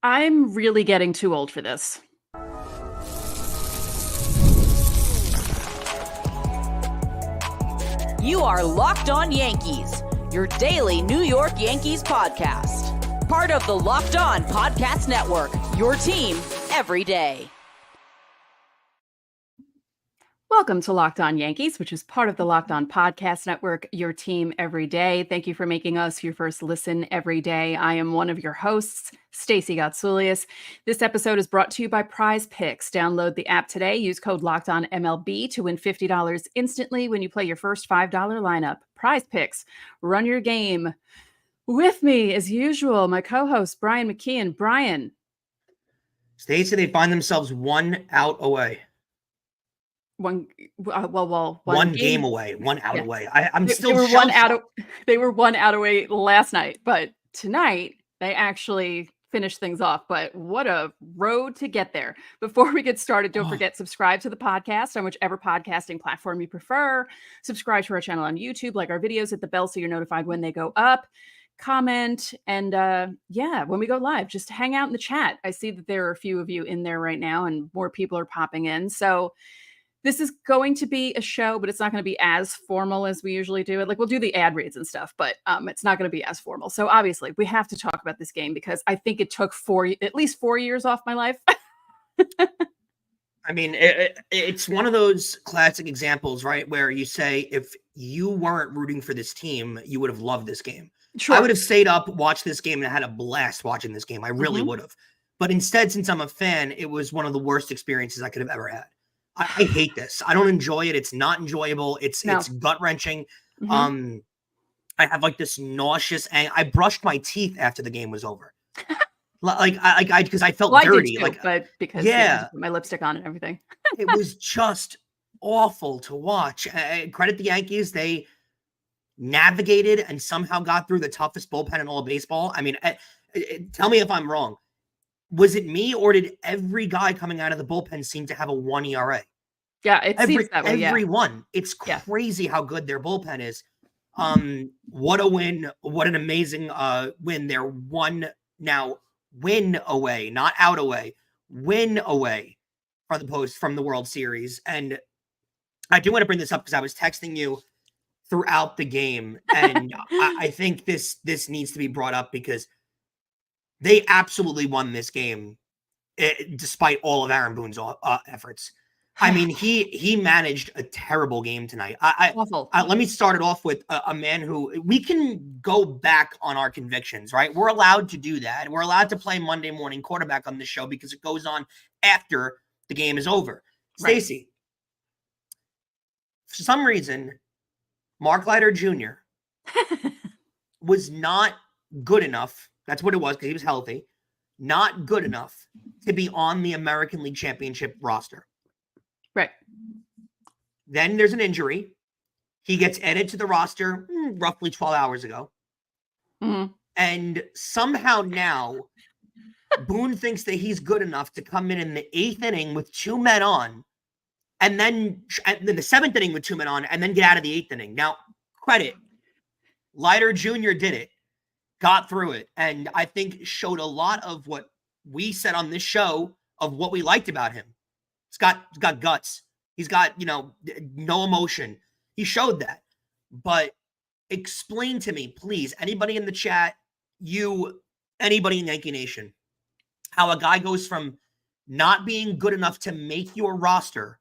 I'm really getting too old for this. You are Locked On Yankees, your daily New York Yankees podcast. Part of the Locked On Podcast Network, your team every day. Welcome to Locked On Yankees, which is part of the Locked On Podcast Network, your team every day. Thank you for making us your first listen every day. I am one of your hosts, Stacey Gotsulias. This episode is brought to you by PrizePicks. Download the app today. Use code LOCKEDONMLB to win $50 instantly when you play your first $5 lineup. PrizePicks, run your game. With me, as usual, my co-host, Brian McKeon. Brian. Stacey, they find themselves 1 out away. One game away, 1 out away. I'm still they were one out. They were 1 out away last night, but tonight they actually finished things off. But what a road to get there! Before we get started, don't forget, subscribe to the podcast on whichever podcasting platform you prefer. Subscribe to our channel on YouTube, like our videos, hit the bell so you're notified when they go up. Comment, and when we go live, just hang out in the chat. I see that there are a few of you in there right now, and more people are popping in. So this is going to be a show, but it's not going to be as formal as we usually do it. Like, we'll do the ad reads and stuff, but it's not going to be as formal. So obviously we have to talk about this game because I think it took at least 4 years off my life. I mean, it's one of those classic examples, right? Where you say, if you weren't rooting for this team, you would have loved this game. Sure. I would have stayed up, watched this game, and had a blast watching this game. I really would have. But instead, since I'm a fan, it was one of the worst experiences I could have ever had. I hate this. I don't enjoy it. It's not enjoyable. It's gut-wrenching. I have like this nauseous, and I brushed my teeth after the game was over. Because I felt dirty. But because I put my lipstick on and everything. It was just awful to watch. Credit the Yankees. They navigated and somehow got through the toughest bullpen in all of baseball. I mean, tell me if I'm wrong. Was it me, or did every guy coming out of the bullpen seem to have a 1 ERA? Yeah, it seems that way. Everyone. It's crazy how good their bullpen is. What a win. What an amazing win. They're win away, not out away. Win away from the World Series. And I do want to bring this up because I was texting you throughout the game. And I think this needs to be brought up because they absolutely won this game, despite all of Aaron Boone's efforts. I mean, he managed a terrible game tonight. Awful. Let me start it off with a man who we can go back on our convictions, right? We're allowed to do that. We're allowed to play Monday morning quarterback on this show because it goes on after the game is over. Right. Stacey, for some reason, Mark Leiter Jr. was not good enough. That's what it was, because he was healthy. Not good enough to be on the American League Championship roster. Right. Then there's an injury. He gets added to the roster roughly 12 hours ago. Mm-hmm. And somehow now, Boone thinks that he's good enough to come in the 8th inning with 2 men on, and then the 7th inning with 2 men on, and then get out of the 8th inning. Now, credit. Leiter Jr. did it. Got through it, and I think showed a lot of what we said on this show of what we liked about him. He's got guts. He's got, no emotion. He showed that. But explain to me, please, anybody in the chat, anybody in Yankee Nation, how a guy goes from not being good enough to make your roster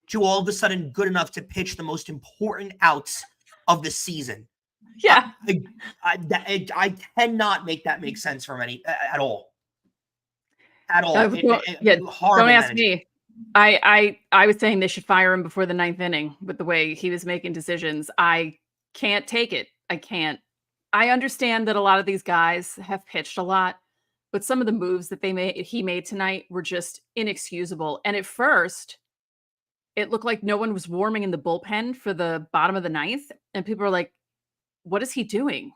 to all of a sudden good enough to pitch the most important outs of the season. Yeah, I cannot make that make sense for any at all. At all. Don't ask me. I was saying they should fire him before the 9th inning with the way he was making decisions. I can't take it. I can't. I understand that a lot of these guys have pitched a lot, but some of the moves that he made tonight were just inexcusable. And at first, it looked like no one was warming in the bullpen for the bottom of the 9th, and people were like, what is he doing?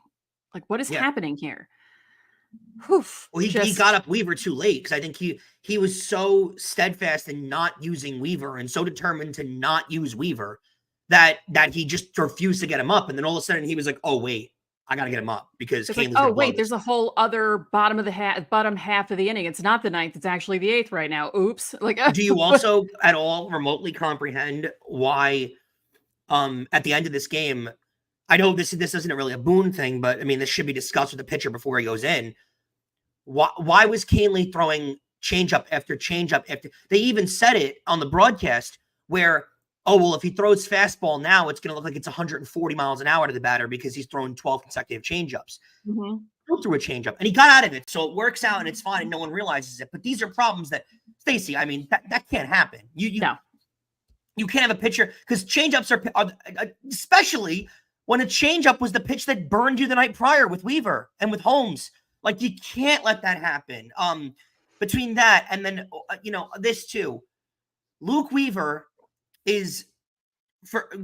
Like, what is happening here? Well, he got up Weaver too late because I think he was so steadfast in not using Weaver and so determined to not use Weaver that he just refused to get him up. And then all of a sudden he was like, oh, wait, I got to get him up because It's Kahnle's like, going oh to blow wait, this. there's a whole other bottom half of the inning. It's not the ninth. It's actually the eighth right now. Oops. Like, Do you also at all remotely comprehend why at the end of this game, I know this isn't really a Boone thing, but I mean, this should be discussed with the pitcher before he goes in. Why was Kahnle throwing changeup after changeup after? They even said it on the broadcast where, oh, well, if he throws fastball now, it's going to look like it's 140 miles an hour to the batter because he's thrown 12 consecutive changeups. mm-hmm. He threw a changeup and he got out of it. So it works out and it's fine and no one realizes it. But these are problems that, Stacey, I mean, that can't happen. No. You can't have a pitcher because changeups are, especially when a changeup was the pitch that burned you the night prior with Weaver and with Holmes. Like, you can't let that happen. Between that and then, this too, Luke Weaver is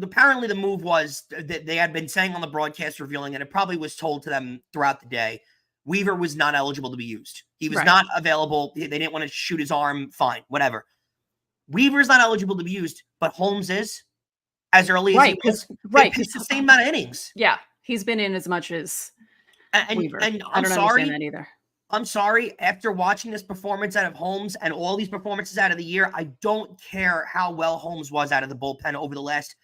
apparently the move was that they had been saying on the broadcast revealing, and it probably was told to them throughout the day, Weaver was not eligible to be used. He was not available. They didn't want to shoot his arm. Fine, whatever. Weaver's not eligible to be used, but Holmes is as early as he was. They pitched the same amount of innings. Yeah, he's been in as much as Weaver. And I don't understand that either. I'm sorry. After watching this performance out of Holmes and all these performances out of the year, I don't care how well Holmes was out of the bullpen over the last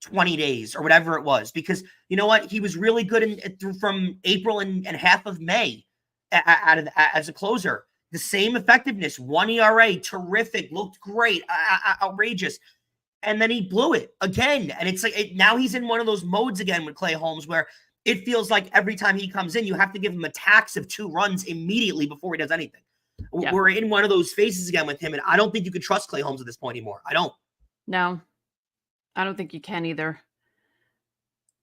20 days or whatever it was, because you know what? He was really good from April and half of May as a closer. The same effectiveness, 1 ERA, terrific, looked great, outrageous. And then he blew it again. And it's like now he's in one of those modes again with Clay Holmes where it feels like every time he comes in, you have to give him a tax of 2 runs immediately before he does anything. Yeah. We're in one of those phases again with him, and I don't think you can trust Clay Holmes at this point anymore. I don't. No, I don't think you can either.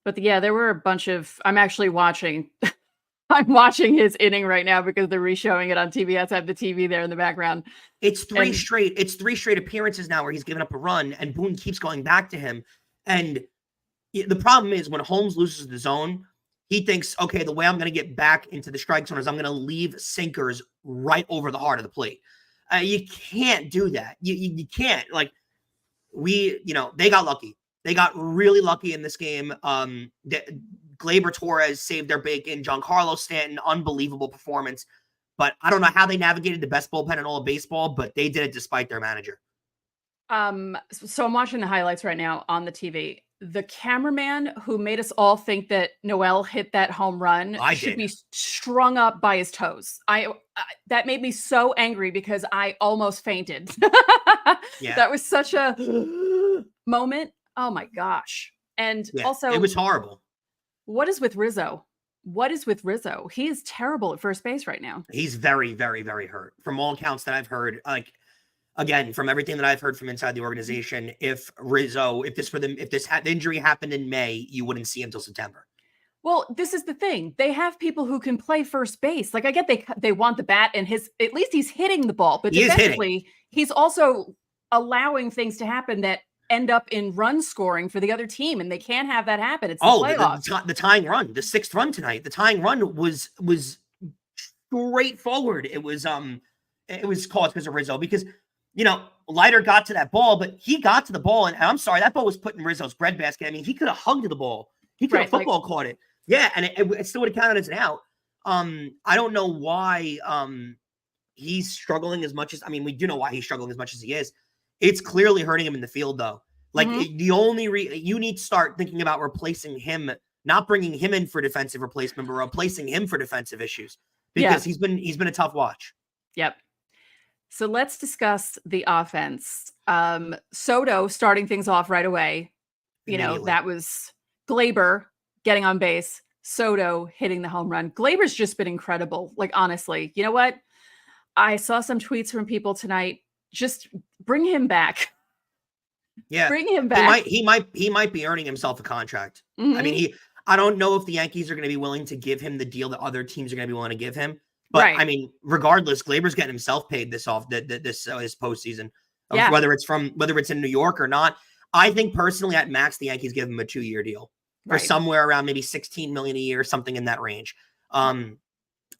But yeah, there were a bunch of. I'm actually watching. I'm watching his inning right now because they're re-showing it on TV. I have the TV there in the background. It's three straight appearances now where he's given up a run, and Boone keeps going back to him. And the problem is when Holmes loses the zone, he thinks, okay, the way I'm going to get back into the strike zone is I'm going to leave sinkers right over the heart of the plate. You can't do that. You can't. Like, they got lucky. They got really lucky in this game. Gleyber, Torres saved their bacon. Giancarlo, Stanton, unbelievable performance. But I don't know how they navigated the best bullpen in all of baseball, but they did it despite their manager. So I'm watching the highlights right now on the TV. The cameraman who made us all think that Noel hit that home run should be strung up by his toes. That made me so angry because I almost fainted. Yeah. That was such a moment. Oh my gosh. And also it was horrible. What is with Rizzo? He is terrible at first base right now. He's very, very, very hurt. From all accounts that I've heard, again, from everything that I've heard from inside the organization, if this injury happened in May, you wouldn't see him until September. Well, this is the thing. They have people who can play first base. Like, I get they want the bat and at least he's hitting the ball, but defensively, he's also allowing things to happen that end up in run scoring for the other team, and they can't have that happen. It's the playoffs. The tying run, the 6th run tonight. The tying run was straightforward. It was caused because of Rizzo because Leiter got to that ball, but he got to the ball, and I'm sorry, that ball was put in Rizzo's breadbasket. I mean, he could have hugged the ball. He could have football caught it. Yeah, and it still would have counted as an out. I don't know why he's struggling as much as, we do know why he's struggling as much as he is. It's clearly hurting him in the field, though. Like, the only you need to start thinking about replacing him, not bringing him in for defensive replacement, but replacing him for defensive issues because he's been a tough watch. Yep. So let's discuss the offense. Soto starting things off right away. That was Gleyber getting on base, Soto hitting the home run. Gleyber's just been incredible. Like, honestly, you know what? I saw some tweets from people tonight. Just bring him back. Yeah. Bring him back. He might be earning himself a contract. Mm-hmm. I don't know if the Yankees are going to be willing to give him the deal that other teams are going to be willing to give him. But regardless, Gleyber's getting himself paid this postseason. Whether it's in New York or not. I think personally at max the Yankees give him a 2-year deal for somewhere around maybe $16 million a year, something in that range.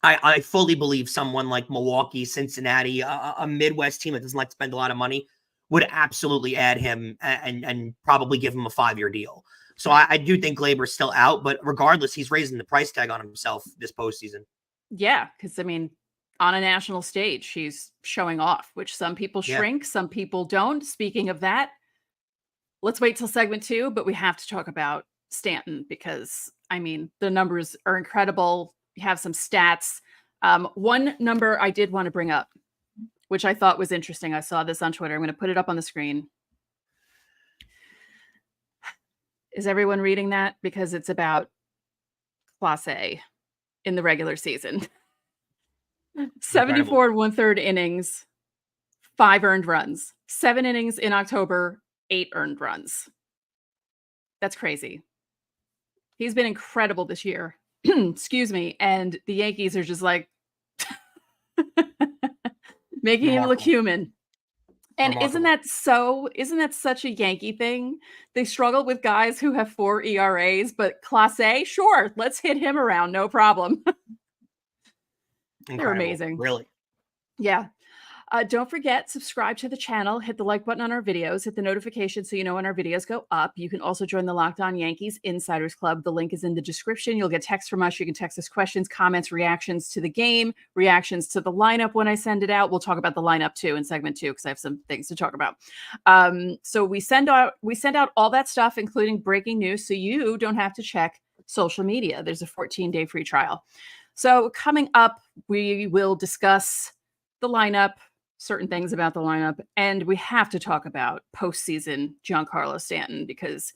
I fully believe someone like Milwaukee, Cincinnati, a Midwest team that doesn't like to spend a lot of money would absolutely add him and probably give him a 5-year deal. So I do think Gleyber's still out, but regardless, he's raising the price tag on himself this postseason. Yeah, because I mean, on a national stage, he's showing off, which some people shrink, some people don't. Speaking of that, let's wait till segment 2, but we have to talk about Stanton because, I mean, the numbers are incredible. You have some stats. One number I did want to bring up, which I thought was interesting. I saw this on Twitter. I'm going to put it up on the screen. Is everyone reading that? Because it's about Class A in the regular season. 74 and 1/3 innings, 5 earned runs. 7 innings in October, 8 earned runs. That's crazy. He's been incredible this year. Excuse me. And the Yankees are just like making him look human. And isn't that such a Yankee thing? They struggle with guys who have 4 ERAs, but Class A, sure, let's hit him around, no problem. They're amazing. Really? Yeah. Don't forget, subscribe to the channel, hit the like button on our videos, hit the notification so you know when our videos go up. You can also join the Locked On Yankees Insiders Club. The link is in the description. You'll get text from us. You can text us questions, comments, reactions to the game, reactions to the lineup when I send it out. We'll talk about the lineup too in segment 2 because I have some things to talk about. So we send out all that stuff, including breaking news, so you don't have to check social media. There's a 14-day free trial. So coming up, we will discuss the lineup, certain things about the lineup, and we have to talk about postseason Giancarlo Stanton because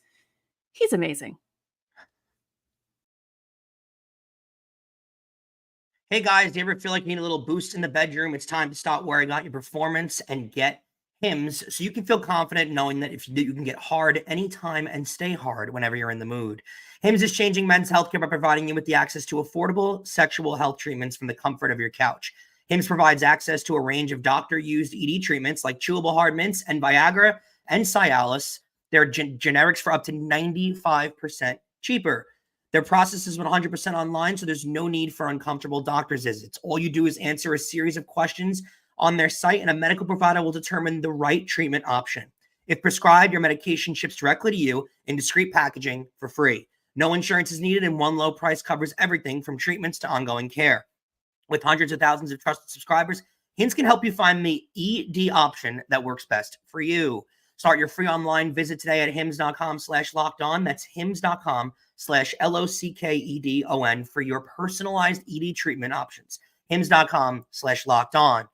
he's amazing. Hey guys, do you ever feel like you need a little boost in the bedroom? It's time to stop worrying about your performance and get Hims so you can feel confident knowing that you can get hard anytime and stay hard whenever you're in the mood. Hims is changing men's healthcare by providing you with the access to affordable sexual health treatments from the comfort of your couch. Hims provides access to a range of doctor-used ED treatments like chewable hard mints and Viagra and Cialis. They're generics for up to 95% cheaper. Their process is 100% online, so there's no need for uncomfortable doctor's visits. All you do is answer a series of questions on their site, and a medical provider will determine the right treatment option. If prescribed, your medication ships directly to you in discreet packaging for free. No insurance is needed, and one low price covers everything from treatments to ongoing care. With hundreds of thousands of trusted subscribers, Hims can help you find the ED option that works best for you. Start your free online visit today at hims.com/lockedon. That's hims.com/LOCKEDON for your personalized ED treatment options. hims.com/lockedon.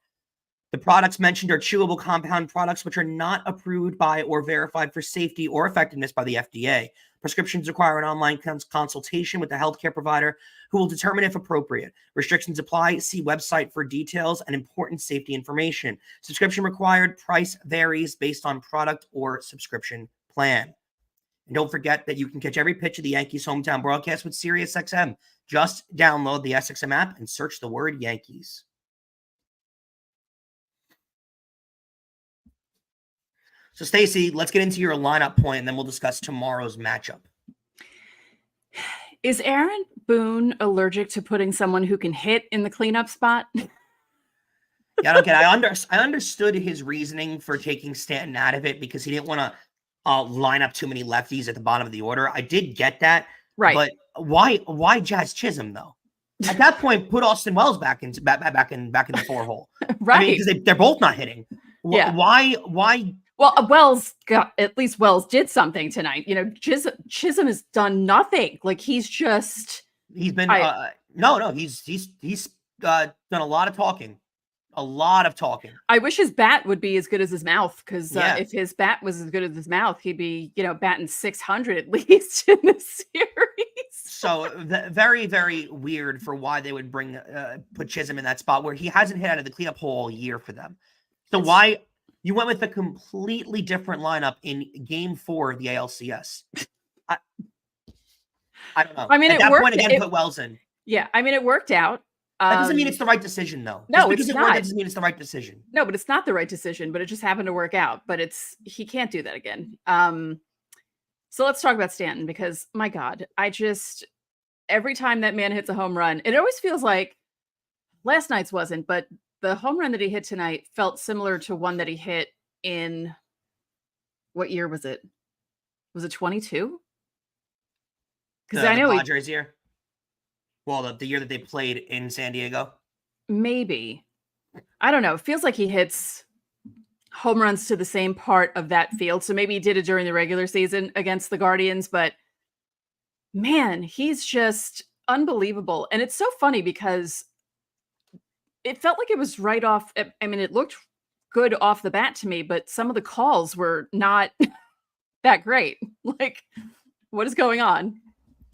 The products mentioned are chewable compound products which are not approved by or verified for safety or effectiveness by the FDA. Prescriptions require an online consultation with the healthcare provider who will determine if appropriate. Restrictions apply. See website for details and important safety information. Subscription required. Price varies based on product or subscription plan. And don't forget that you can catch every pitch of the Yankees hometown broadcast with SiriusXM. Just download the SXM app and search the word Yankees. So, Stacey, let's get into your lineup point, and then we'll discuss tomorrow's matchup. Is Aaron Boone allergic to putting someone who can hit in the cleanup spot? Yeah, I don't get it. I understood his reasoning for taking Stanton out of it because he didn't want to line up too many lefties at the bottom of the order. I did get that. Right. But why Jazz Chisholm, though? At that point, put Austin Wells back in the 4 hole. Right. I mean, because they're both not hitting. Yeah. Why? Well, at least Wells did something tonight. You know, Chisholm has done nothing. Like he's been he's done a lot of talking. I wish his bat would be as good as his mouth because if his bat was as good as his mouth, he'd be, batting 600 at least in the series. So very, very weird for why they would put Chisholm in that spot where he hasn't hit out of the cleanup hole all year for them. So why you went with a completely different lineup in Game 4 of the ALCS? I don't know. I mean, at that point again, put Wells in. Yeah, I mean, it worked out. That doesn't mean it's the right decision, though. No, it's not. That doesn't mean it's the right decision. No, but it's not the right decision. But it just happened to work out. But he can't do that again. So let's talk about Stanton because my God, every time that man hits a home run, it always feels like last night's wasn't, but the home run that he hit tonight felt similar to one that he hit in what year was it? Was it 22? Because I know the Padres year. Well, the year that they played in San Diego. Maybe. I don't know. It feels like he hits home runs to the same part of that field. So maybe he did it during the regular season against the Guardians, but man, he's just unbelievable. And it's so funny because it felt like it was right off. I mean, it looked good off the bat to me, but some of the calls were not that great. Like, what is going on?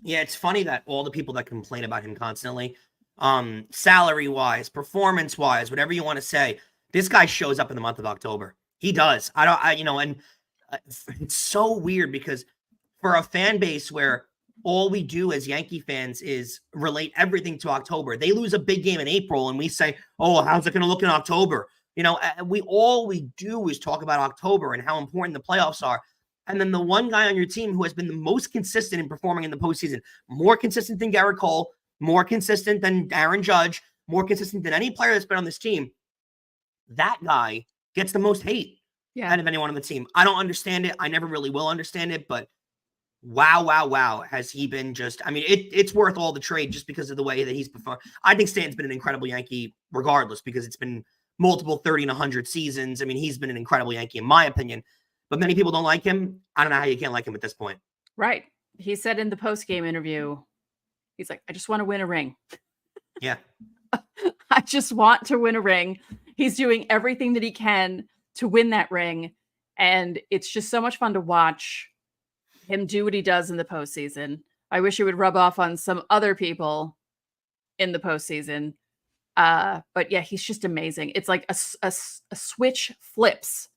Yeah, it's funny that all the people that complain about him constantly, salary wise, performance wise, whatever you want to say, this guy shows up in the month of October. He does. It's so weird because for a fan base where all we do as Yankee fans is relate everything to October, they lose a big game in April and we say, oh, how's it going to look in October? We do is talk about October and how important the playoffs are. And then the one guy on your team who has been the most consistent in performing in the postseason, more consistent than Garrett Cole, more consistent than Aaron Judge, more consistent than any player that's been on this team, that guy gets the most hate out of anyone on the team. I don't understand it. I never really will understand it, but wow, has he been just, I mean, it's worth all the trade just because of the way that he's performed. I think Stanton's been an incredible Yankee regardless because it's been multiple 30 and 100 seasons. I mean, he's been an incredible Yankee in my opinion, but many people don't like him. I don't know how you can't like him at this point. Right. He said in the post-game interview, he's like, I just want to win a ring. Yeah. I just want to win a ring. He's doing everything that he can to win that ring. And it's just so much fun to watch him do what he does in the postseason. I wish it would rub off on some other people in the postseason. But yeah, he's just amazing. It's like a switch flips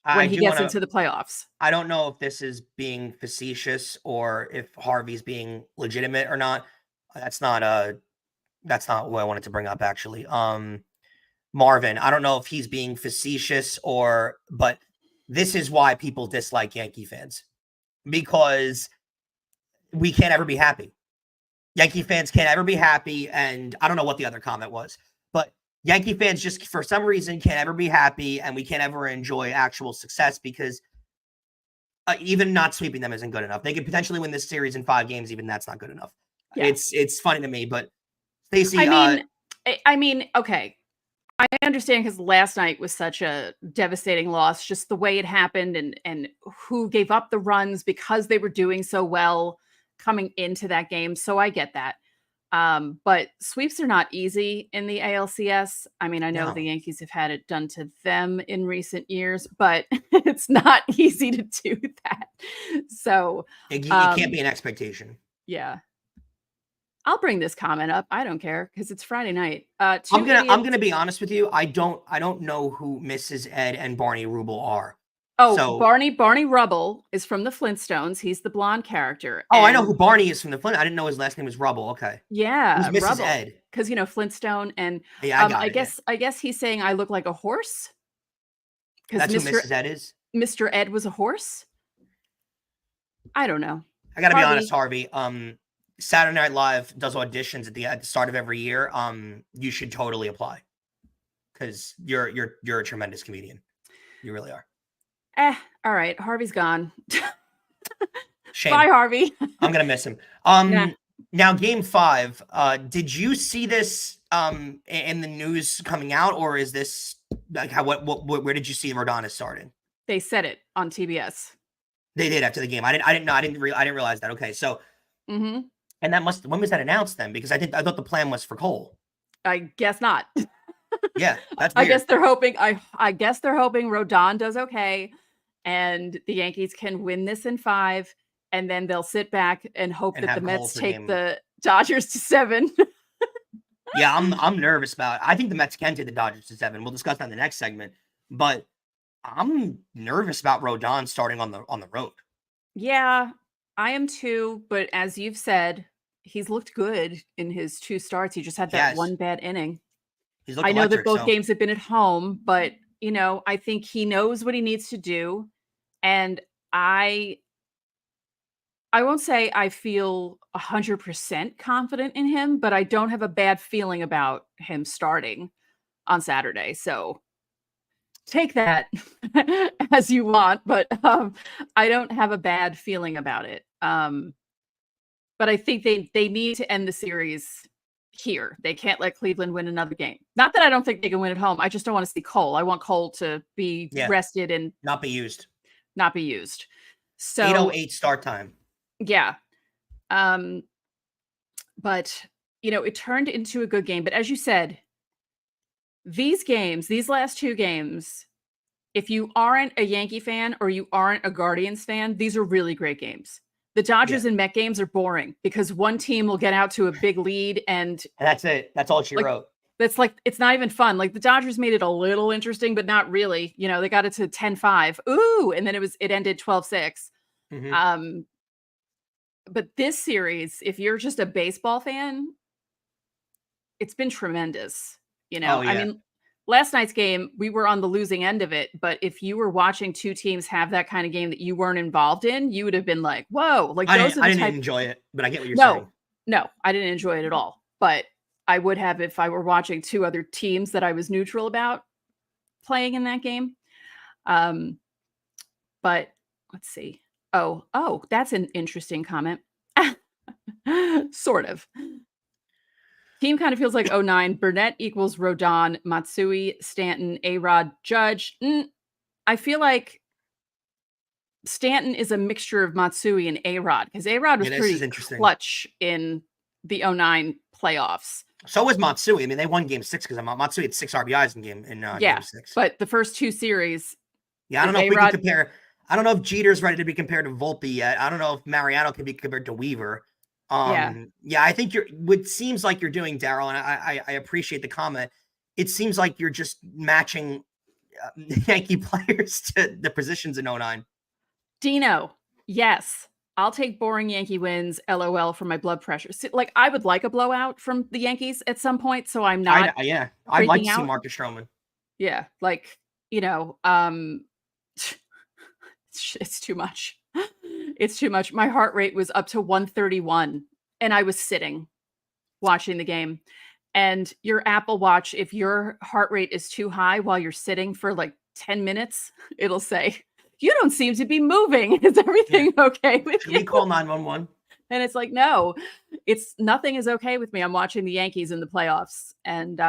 when he gets into the playoffs. I don't know if this is being facetious or if Harvey's being legitimate or not. That's not what I wanted to bring up actually. Marvin, I don't know if he's being facetious but this is why people dislike Yankee fans. Because we can't ever be happy. Yankee fans can't ever be happy. And I don't know what the other comment was, but Yankee fans just for some reason can't ever be happy and we can't ever enjoy actual success because even not sweeping them isn't good enough. They could potentially win this series in 5 games. Even that's not good enough. Yeah. It's funny to me, but Stacey, I mean, okay. I understand because last night was such a devastating loss, just the way it happened and who gave up the runs because they were doing so well coming into that game. So I get that. But sweeps are not easy in the ALCS. I mean, I know the Yankees have had it done to them in recent years, but it's not easy to do that. So it can't be an expectation. Yeah. I'll bring this comment up. I don't care because it's Friday night. I'm gonna be honest with you. I don't know who Mrs. Ed and Barney Rubel are. Oh, so, Barney Rubble is from the Flintstones. He's the blonde character. Oh, I know who Barney is from the Flintstones. I didn't know his last name was Rubble. Okay. Yeah. Who's Mrs. Ed? Because Flintstone and yeah, I guess he's saying I look like a horse. That's who Mrs. Ed is. Mr. Ed was a horse. I don't know. I gotta be honest, Harvey. Saturday Night Live does auditions at the start of every year. You should totally apply because you're a tremendous comedian. You really are. All right. Harvey's gone. Shame. Bye, Harvey. I'm gonna miss him. Now Game 5. Did you see this in the news coming out, or is this like where did you see Rodon starting? They said it on TBS. They did after the game. I didn't know. I didn't realize that. Okay, so. Mm-hmm. And when was that announced then? Because I thought the plan was for Cole. I guess not. Yeah, that's weird. I guess they're hoping Rodon does okay, and the Yankees can win this in 5, and then they'll sit back and hope that the Mets take the Dodgers to 7. Yeah, I'm nervous about it. I think the Mets can take the Dodgers to 7. We'll discuss that in the next segment. But I'm nervous about Rodon starting on the road. Yeah, I am too. But as you've said, he's looked good in his 2 starts. He just had that one bad inning. I know that both games have been at home, but I think he knows what he needs to do. And I won't say I feel 100% confident in him, but I don't have a bad feeling about him starting on Saturday. So take that as you want, but I don't have a bad feeling about it. But I think they need to end the series here. They can't let Cleveland win another game. Not that I don't think they can win at home. I just don't want to see Cole. I want Cole to be rested and not be used. Not be used. So 8:08 start time. Yeah. But it turned into a good game. But as you said, these last two games, if you aren't a Yankee fan or you aren't a Guardians fan, these are really great games. The Dodgers and Met games are boring because one team will get out to a big lead and that's it. That's all she wrote. That's it's not even fun. Like the Dodgers made it a little interesting, but not really. They got it to 10-5. Ooh, and then it ended 12-6. Mm-hmm. But this series, if you're just a baseball fan, it's been tremendous. I mean, last night's game, we were on the losing end of it. But if you were watching two teams have that kind of game that you weren't involved in, you would have been like, whoa. Like I didn't enjoy it, but I get what you're saying. No, I didn't enjoy it at all. But I would have if I were watching two other teams that I was neutral about playing in that game. But let's see. Oh, that's an interesting comment. Sort of. Team kind of feels like 09. Burnett equals Rodon, Matsui, Stanton, A-Rod, Judge. I feel like Stanton is a mixture of Matsui and A-Rod because A-Rod was pretty clutch in the 09 playoffs. So was Matsui. I mean, they won game 6 because Matsui had 6 RBIs in game 6. But the first two series. Yeah, I don't know if we can compare. I don't know if Jeter's ready to be compared to Volpe yet. I don't know if Mariano can be compared to Weaver. I think what seems like you're doing, Daryl, and I appreciate the comment. It seems like you're just matching Yankee players to the positions in 09. Dino, yes. I'll take boring Yankee wins, LOL, for my blood pressure. See, like, I would like a blowout from the Yankees at some point, so I'm not. I'd like to see Marcus Stroman. Yeah, it's too much. It's too much. My heart rate was up to 131, and I was sitting watching the game. And your Apple Watch, if your heart rate is too high while you're sitting for like 10 minutes, it'll say, you don't seem to be moving. Is everything okay with you? Should we call 911? And it's like, no, nothing is okay with me. I'm watching the Yankees in the playoffs, and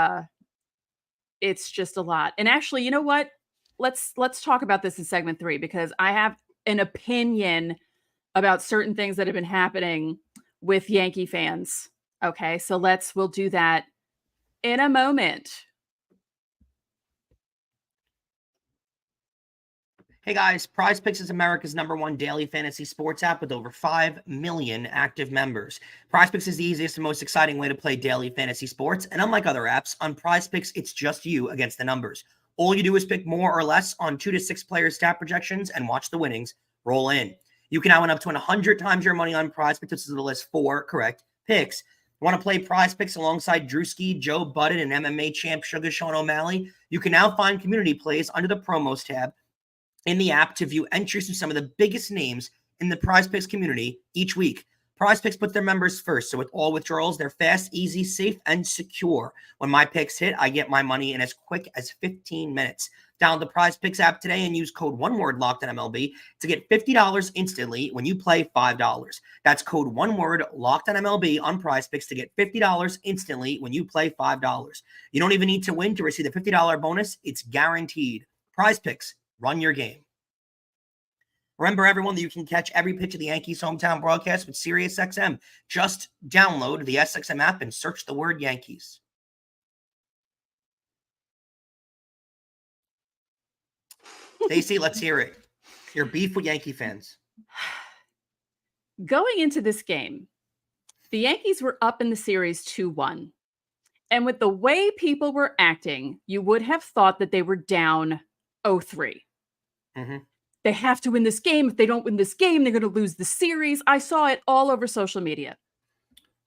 it's just a lot. And actually, you know what? Let's talk about this in segment 3 because I have an opinion about certain things that have been happening with Yankee fans. Okay, so we'll do that in a moment. Hey guys, PrizePicks is America's #1 daily fantasy sports app with over 5 million active members. PrizePicks is the easiest and most exciting way to play daily fantasy sports, and unlike other apps, on PrizePicks, it's just you against the numbers. All you do is pick more or less on 2 to 6 players' stat projections and watch the winnings roll in. You can now win up to 100 times your money on PrizePicks. This is the list 4 correct picks. You want to play PrizePicks alongside Drewski, Joe Budden, and MMA champ Sugar Sean O'Malley? You can now find community plays under the promos tab in the app to view entries from some of the biggest names in the PrizePicks community each week. PrizePicks puts their members first, so with all withdrawals, they're fast, easy, safe, and secure. When my picks hit, I get my money in as quick as 15 minutes. Download the PrizePicks app today and use code ONEWORD LOCKEDONMLB to get $50 instantly when you play $5. That's code ONEWORD LOCKEDONMLB on PrizePicks to get $50 instantly when you play $5. You don't even need to win to receive the $50 bonus. It's guaranteed. PrizePicks. Run your game. Remember, everyone, that you can catch every pitch of the Yankees hometown broadcast with SiriusXM. Just download the SXM app and search the word Yankees. Stacey, let's hear it. Your beef with Yankee fans. Going into this game, the Yankees were up in the series 2-1. And with the way people were acting, you would have thought that they were down 0-3. Mm-hmm. They have to win this game. If they don't win this game, they're going to lose the series. I saw it all over social media.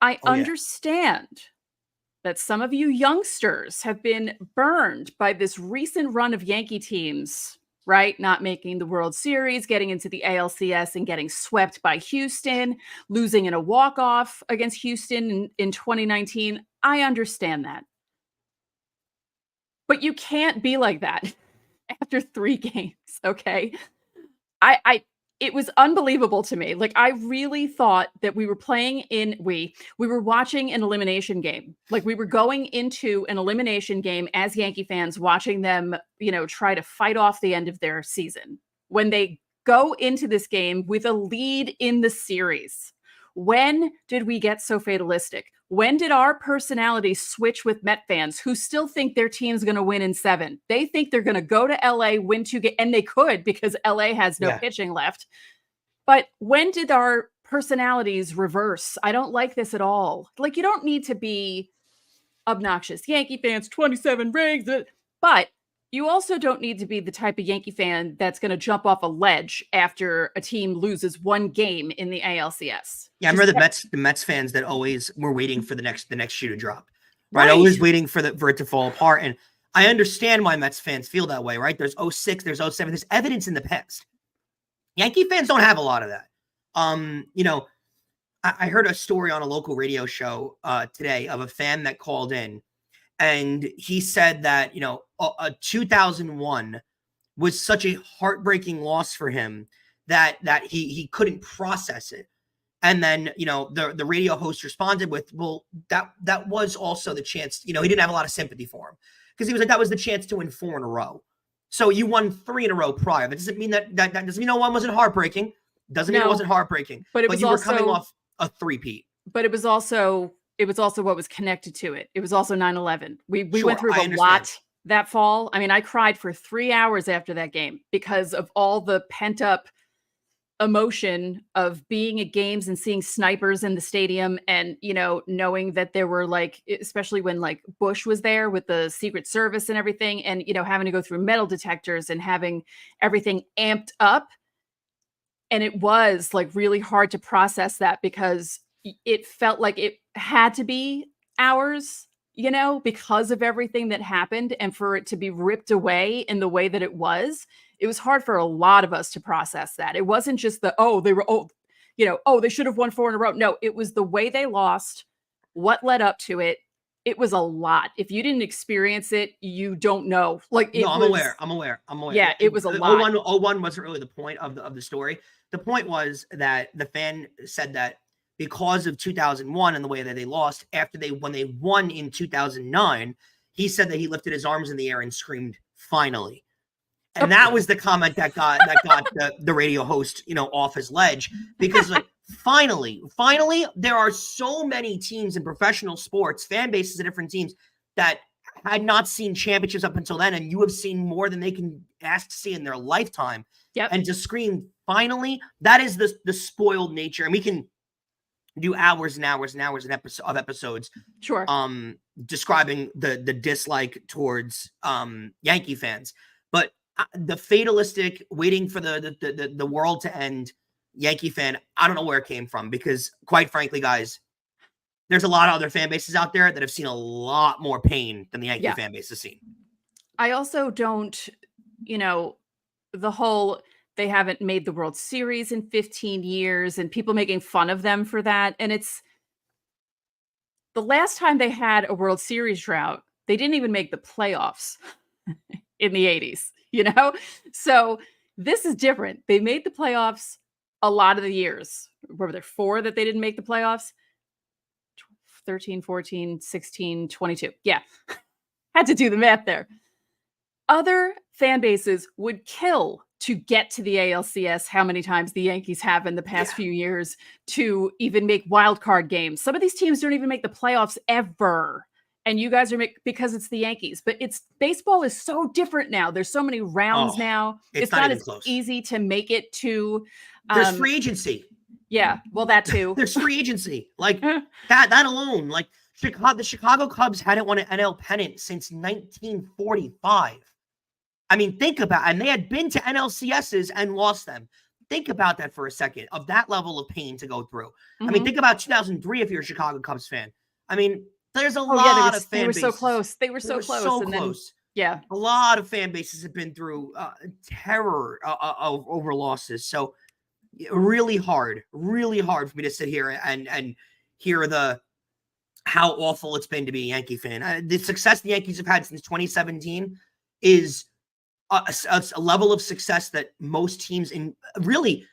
I understand that some of you youngsters have been burned by this recent run of Yankee teams, right? Not making the World Series, getting into the ALCS and getting swept by Houston, losing in a walk-off against Houston in 2019. I understand that. But you can't be like that after 3 games, okay? it was unbelievable to me. Like, I really thought that we were we were watching an elimination game. Like, we were going into an elimination game as Yankee fans, watching them, try to fight off the end of their season. When they go into this game with a lead in the series, when did we get so fatalistic? When did our personality switch with Met fans who still think their team's going to win in 7? They think they're going to go to LA, win 2 games, and they could because LA has no pitching left. But when did our personalities reverse? I don't like this at all. Like, you don't need to be obnoxious. Yankee fans, 27 rings, but you also don't need to be the type of Yankee fan that's going to jump off a ledge after a team loses 1 game in the ALCS. Yeah, I remember the Mets fans that always were waiting for the next shoe to drop, right? Always waiting for it to fall apart. And I understand why Mets fans feel that way, right? There's 06, there's 07, there's evidence in the past. Yankee fans don't have a lot of that. I heard a story on a local radio show today of a fan that called in, and he said that, 2001 was such a heartbreaking loss for him that he couldn't process it. And then, the radio host responded with, well, that was also the chance, he didn't have a lot of sympathy for him because he was like, that was the chance to win 4 in a row. So you won 3 in a row prior. That doesn't mean that doesn't mean one wasn't heartbreaking. Doesn't mean it wasn't heartbreaking. But you were coming off a 3-peat. But it was also what was connected to it. It was also 9/11. We went through a lot that fall. I mean, I cried for 3 hours after that game because of all the pent up emotion of being at games and seeing snipers in the stadium and, knowing that there were especially when Bush was there with the Secret Service and everything and, having to go through metal detectors and having everything amped up. And it was really hard to process that because it felt like it had to be ours, because of everything that happened, and for it to be ripped away in the way that it was hard for a lot of us to process that. It wasn't just they should have won 4 in a row. No, it was the way they lost, what led up to it. It was a lot. If you didn't experience it, you don't know. I'm aware. Yeah, it was a lot. 01 wasn't really the point of the story. The point was that the fan said that because of 2001 and the way that they lost when they won in 2009, he said that he lifted his arms in the air and screamed, "Finally." And that was the comment that got the radio host, off his ledge, because finally, there are so many teams in professional sports, fan bases of different teams that had not seen championships up until then. And you have seen more than they can ask to see in their lifetime. Yep. And to scream, finally, that is the spoiled nature. And we can do hours and hours and hours of episodes. Sure. Describing the dislike towards Yankee fans. But the fatalistic waiting for the world to end Yankee fan, I don't know where it came from, because quite frankly, guys, there's a lot of other fan bases out there that have seen a lot more pain than the Yankee fan base has seen. I also don't, the whole, they haven't made the World Series in 15 years and people making fun of them for that. And it's the last time they had a World Series drought, they didn't even make the playoffs in the 80s, So this is different. They made the playoffs a lot of the years. Were there 4 that they didn't make the playoffs? 13, 14, 16, 22. Yeah. Had to do the math there. Other fan bases would kill to get to the ALCS how many times the Yankees have in the past few years to even make wild card games. Some of these teams don't even make the playoffs ever. And you guys are because it's the Yankees. But baseball is so different now. There's so many rounds now. It's not as easy to make it to. There's free agency. Yeah, well, that too. There's free agency. That alone. The Chicago Cubs hadn't won an NL pennant since 1945. I mean, think about it. And they had been to NLCSs and lost them. Think about that for a second, of that level of pain to go through. Mm-hmm. I mean, think about 2003 if you're a Chicago Cubs fan. I mean, there's a lot of fan bases. They were so close. They were so close. Then, a lot of fan bases have been through terror over losses. So really hard for me to sit here and hear how awful it's been to be a Yankee fan. The success the Yankees have had since 2017 is a level of success that most teams in really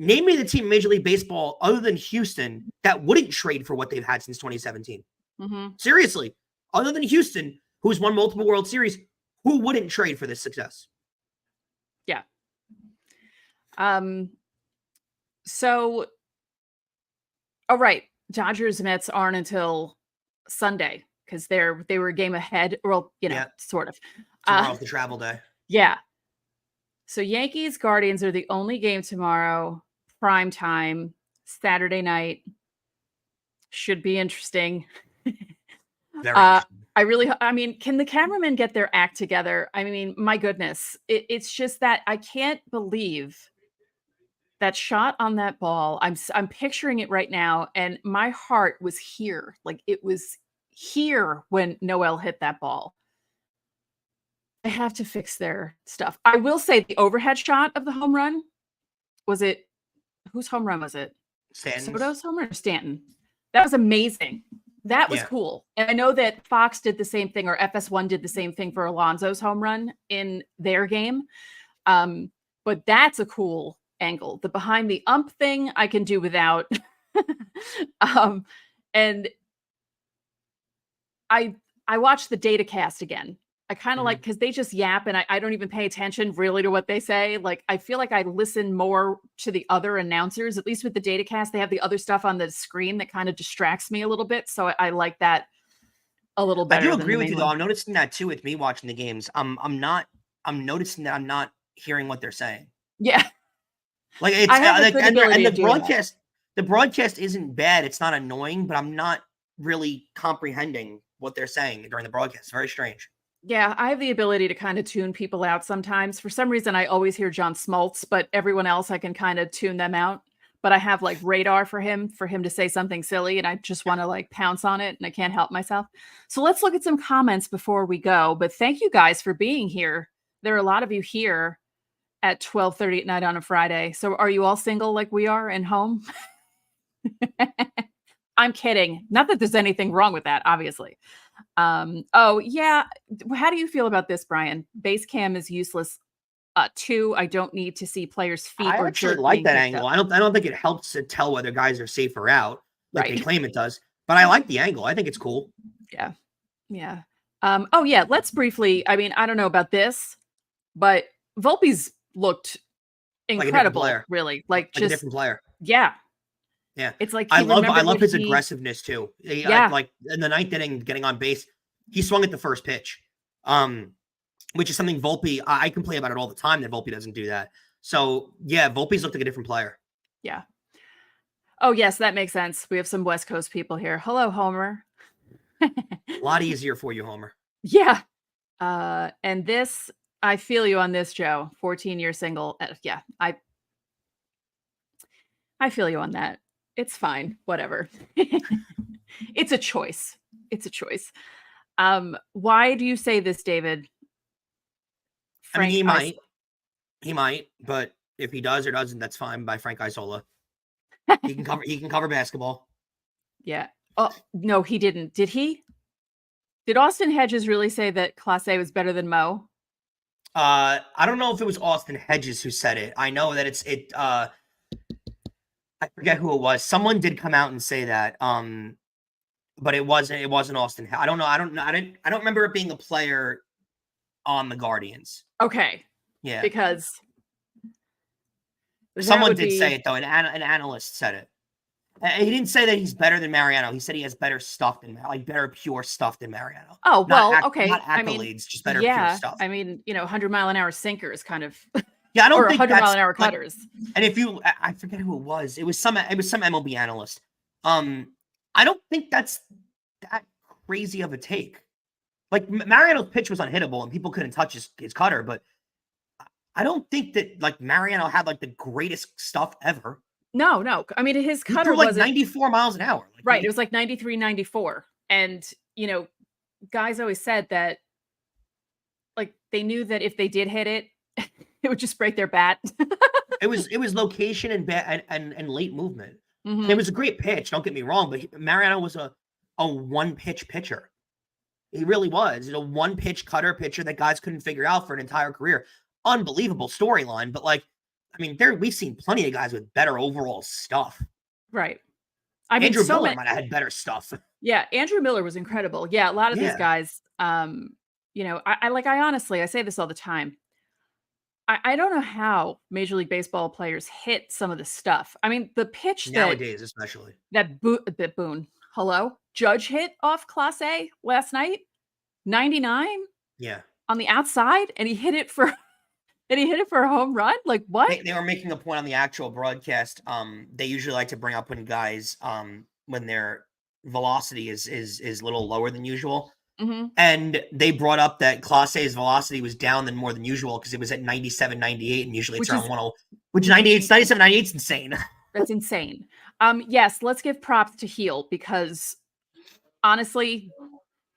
Name me the team in Major League Baseball other than Houston that wouldn't trade for what they've had since 2017. Seriously, other than Houston, who's won multiple World Series, who wouldn't trade for this success? Yeah. So, all right, Dodgers Mets aren't until Sunday because they were a game ahead. Well, sort of. Tomorrow's the travel day. Yeah. So Yankees Guardians are the only game tomorrow. Prime time, Saturday night. Should be interesting. Very interesting. I mean, can the cameramen get their act together? I mean, my goodness. It's just that I can't believe that shot on that ball. I'm picturing it right now, and my heart was here. Like, it was here when Noel hit that ball. I have to fix their stuff. I will say the overhead shot of the home run, whose home run was it? Soto's home run or Stanton? That was amazing. That was cool. And I know that Fox did the same thing, or FS1 did the same thing for Alonso's home run in their game. But that's a cool angle. The behind the ump thing I can do without. And I watched the data cast again. I kind of like, because they just yap and I don't even pay attention really to what they say. Like, I feel like I listen more to the other announcers, at least with the data cast. They have the other stuff on the screen that kind of distracts me a little bit. So I like that a little better. I do agree with you though. I'm noticing that too with me watching the games. I'm noticing that I'm not hearing what they're saying. Yeah. Like, it's and the broadcast isn't bad. It's not annoying, but I'm not really comprehending what they're saying during the broadcast. It's very strange. Yeah, I have the ability to kind of tune people out sometimes. For some reason, I always hear John Smoltz, but everyone else, I can kind of tune them out. But I have like radar for him to say something silly, and I just want to like pounce on it, and I can't help myself. So let's look at some comments before we go. But thank you guys for being here. There are a lot of you here at 12:30 at night on a Friday. So are you all single like we are and home? I'm kidding. Not that there's anything wrong with that, obviously. Oh yeah. How do you feel about this, Brian? Base cam is useless. 2, I don't need to see players' feet. I actually like that angle. I don't think it helps to tell whether guys are safe or out, like they claim it does. But I like the angle. I think it's cool. Yeah. Yeah. Oh yeah. Let's briefly. I mean, I don't know about this, but Volpe's looked incredible. Like really, like just a different player. Yeah. Yeah, it's like I love his aggressiveness too. Like in the 9th inning, getting on base, he swung at the first pitch, which is something Volpe. I complain about it all the time that Volpe doesn't do that. So yeah, Volpe's looked like a different player. Yeah. Oh yes, that makes sense. We have some West Coast people here. Hello, Homer. A lot easier for you, Homer. Yeah. And this, I feel you on this, Joe. 14-year single. Yeah, I feel you on that. It's fine. Whatever. It's a choice. It's a choice. Why do you say this, David? Frank, I mean, he might, but if he does or doesn't, that's fine by Frank Isola. He can cover basketball. Yeah. Oh, no, he didn't. Did he? Did Austin Hedges really say that Clase was better than Mo? I don't know if it was Austin Hedges who said it. I know that I forget who it was. Someone did come out and say that. But it wasn't Austin. I don't know. I don't remember it being a player on the Guardians. Okay. Yeah. Because someone did say it though. An analyst said it. And he didn't say that he's better than Mariano. He said he has better stuff better pure stuff than Mariano. Oh, well, okay. Not accolades, just better pure stuff. I mean, 100-mile-an-hour sinkers kind of. Yeah, I don't think 100-mile-an-hour cutters. And if I forget who it was. It was some MLB analyst. I don't think that's that crazy of a take. Like, Mariano's pitch was unhittable and people couldn't touch his cutter, but I don't think that like Mariano had like the greatest stuff ever. No. I mean, his cutter was 94 miles an hour. Right. It was like 93, 94. And, guys always said that like they knew that if they did hit it, it would just break their bat. It was location and late movement. Mm-hmm. It was a great pitch. Don't get me wrong, but Mariano was a one pitch pitcher. He really was. A one pitch cutter pitcher that guys couldn't figure out for an entire career. Unbelievable storyline, but like I mean, we've seen plenty of guys with better overall stuff. Right. I mean, Andrew Miller might have had better stuff. Yeah, Andrew Miller was incredible. Yeah, a lot of these Yeah. guys, I honestly, I say this all the time. I don't know how Major League Baseball players hit some of the stuff. I mean, the pitch Nowadays, especially. that Boone, hello, Judge hit off Class A last night, 99 Yeah. on the outside, and he hit it for a home run. Like what? They were making a point on the actual broadcast. They usually like to bring up when guys when their velocity is a little lower than usual. Mm-hmm. And they brought up that Class A's velocity was down than more than usual because it was at 97, 98, and usually it's around 10, which 97, 98 is insane. That's insane. Yes, let's give props to Heel because honestly,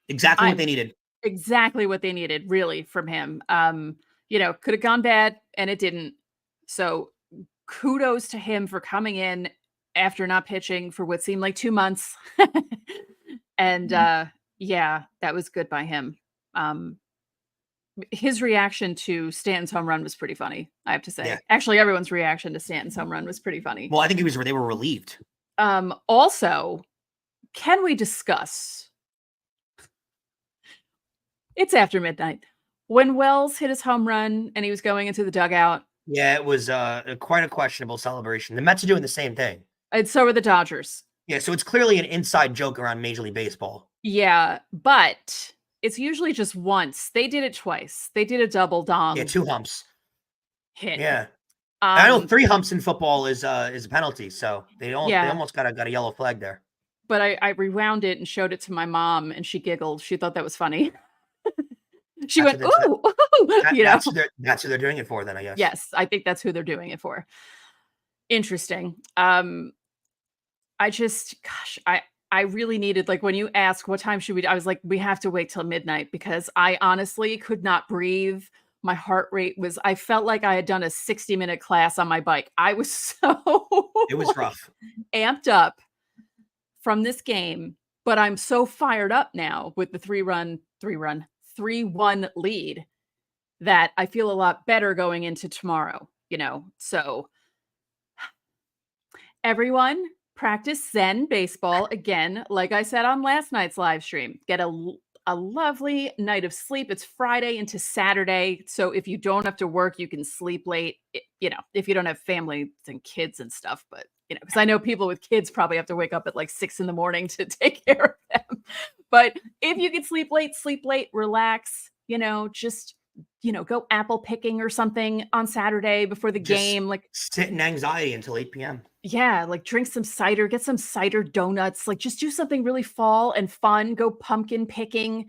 exactly what they needed. Exactly what they needed, really, from him. Could have gone bad, and it didn't. So kudos to him for coming in after not pitching for what seemed like 2 months. And yeah, that was good by him. His reaction to Stanton's home run was pretty funny, I have to say. Yeah. Actually, everyone's reaction to Stanton's home run was pretty funny. Well, I think they were relieved. Also, can we discuss? It's after midnight. When Wells hit his home run and he was going into the dugout. Yeah, it was quite a questionable celebration. The Mets are doing the same thing. And so are the Dodgers. Yeah, so it's clearly an inside joke around Major League Baseball. Yeah, but it's usually just once. They did it twice. They did a double dong. Yeah, 2 humps. Hit. Yeah. I know 3 humps in football is a penalty, so they almost got a yellow flag there. But I rewound it and showed it to my mom, and she giggled. She thought that was funny. She went, ooh, That's who they're doing it for then, I guess. Yes, I think that's who they're doing it for. Interesting. I really needed, like, when you ask what time should we, I was like, we have to wait till midnight because I honestly could not breathe. My heart rate I felt like I had done a 60-minute class on my bike. I was so it was rough, amped up from this game, but I'm so fired up now with the 3-1 lead that I feel a lot better going into tomorrow, so everyone practice Zen baseball again. Like I said on last night's live stream, get a lovely night of sleep. It's Friday into Saturday. So if you don't have to work, you can sleep late, if you don't have families and kids and stuff, but because I know people with kids probably have to wake up at like 6 a.m. to take care of them. But if you can sleep late, relax, just, go apple picking or something on Saturday before the game. Like sit in anxiety until 8 p.m. Yeah, like drink some cider, get some cider donuts, like just do something really fall and fun, go pumpkin picking,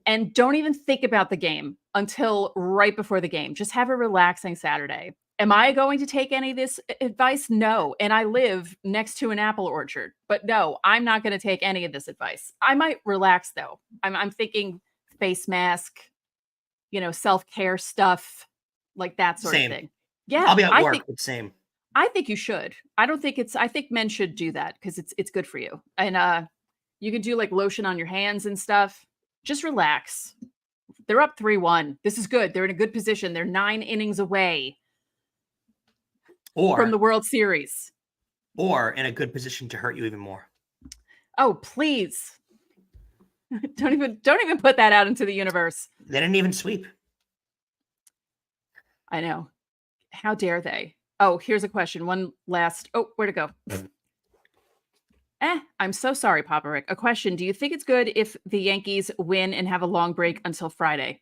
and don't even think about the game until right before the game. Just have a relaxing Saturday. Am I going to take any of this advice? No. And I live next to an apple orchard, but no, I'm not going to take any of this advice. I might relax though. I'm thinking face mask, self-care stuff, like that sort of thing. Yeah. I'll be at work, but same. I think you should. I think men should do that because it's good for you. And you can do like lotion on your hands and stuff. Just relax. They're up 3-1. This is good. They're in a good position. They're 9 innings away from the World Series. Or in a good position to hurt you even more. Oh, please. Don't even put that out into the universe. They didn't even sweep. I know. How dare they? Oh, here's a question. One last. Oh, where'd it go? I'm so sorry, Papa Rick. A question. Do you think it's good if the Yankees win and have a long break until Friday?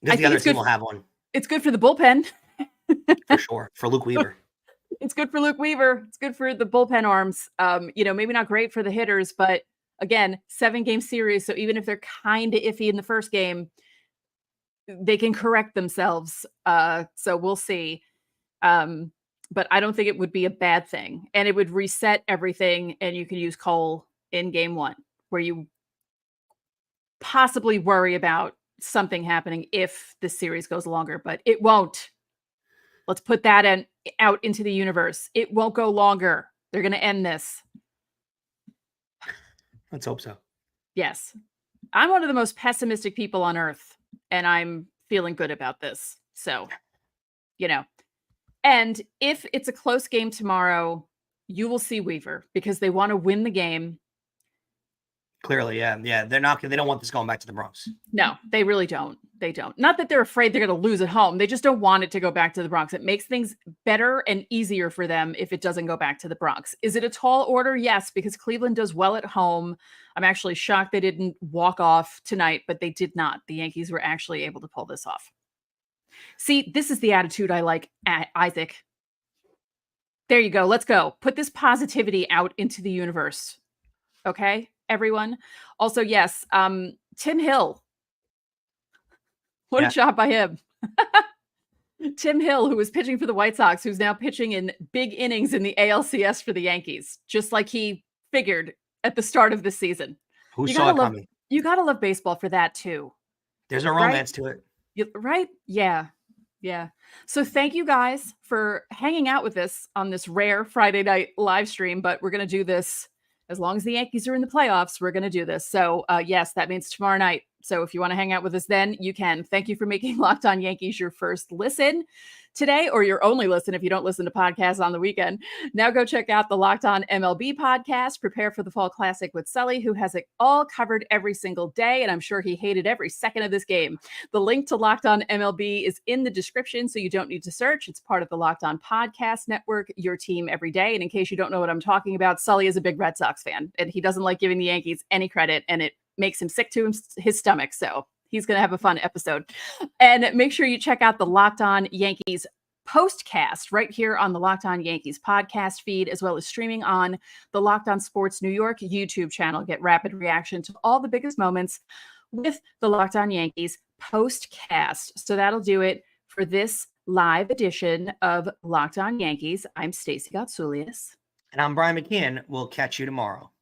Because the other team will have one. It's good for the bullpen. For sure. For Luke Weaver. It's good for Luke Weaver. It's good for the bullpen arms. Maybe not great for the hitters, but again, 7-game series. So even if they're kind of iffy in the first game, they can correct themselves. So we'll see. But I don't think it would be a bad thing. And it would reset everything. And you can use Cole in game 1, where you possibly worry about something happening if the series goes longer, but it won't. Let's put that out into the universe. It won't go longer. They're going to end this. Let's hope so. Yes. I'm one of the most pessimistic people on earth, and I'm feeling good about this. So, And if it's a close game tomorrow, you will see Weaver because they want to win the game. Clearly, yeah. They don't want this going back to the Bronx. No, they really don't. They don't. Not that they're afraid they're going to lose at home. They just don't want it to go back to the Bronx. It makes things better and easier for them if it doesn't go back to the Bronx. Is it a tall order? Yes, because Cleveland does well at home. I'm actually shocked they didn't walk off tonight, but they did not. The Yankees were actually able to pull this off. See, this is the attitude I like, Isaac. There you go. Let's go. Put this positivity out into the universe. Okay, everyone. Also, yes, Tim Hill. What a shot by him. Tim Hill, who was pitching for the White Sox, who's now pitching in big innings in the ALCS for the Yankees, just like he figured at the start of the season. Who saw it coming? You got to love baseball for that, too. There's a romance to it. Right? Yeah. Yeah. So thank you guys for hanging out with us on this rare Friday night live stream, but we're going to do this as long as the Yankees are in the playoffs. We're going to do this. So yes, that means tomorrow night. So if you want to hang out with us then, you can. Thank you for making Locked On Yankees your first listen today, or your only listen if you don't listen to podcasts on the weekend. Now go check out the Locked On MLB podcast. Prepare for the Fall Classic with Sully, who has it all covered every single day, and I'm sure he hated every second of this game. The link to Locked On MLB is in the description, so you don't need to search. It's part of the Locked On Podcast Network, your team every day. And in case you don't know what I'm talking about, Sully is a big Red Sox fan, and he doesn't like giving the Yankees any credit, and it makes him sick to his stomach. So he's going to have a fun episode. And make sure you check out the Locked On Yankees postcast right here on the Locked On Yankees podcast feed, as well as streaming on the Locked On Sports New York YouTube channel. Get rapid reaction to all the biggest moments with the Locked On Yankees postcast. So that'll do it for this live edition of Locked On Yankees. I'm Stacey Gotsoulias. And I'm Brian McKeon. We'll catch you tomorrow.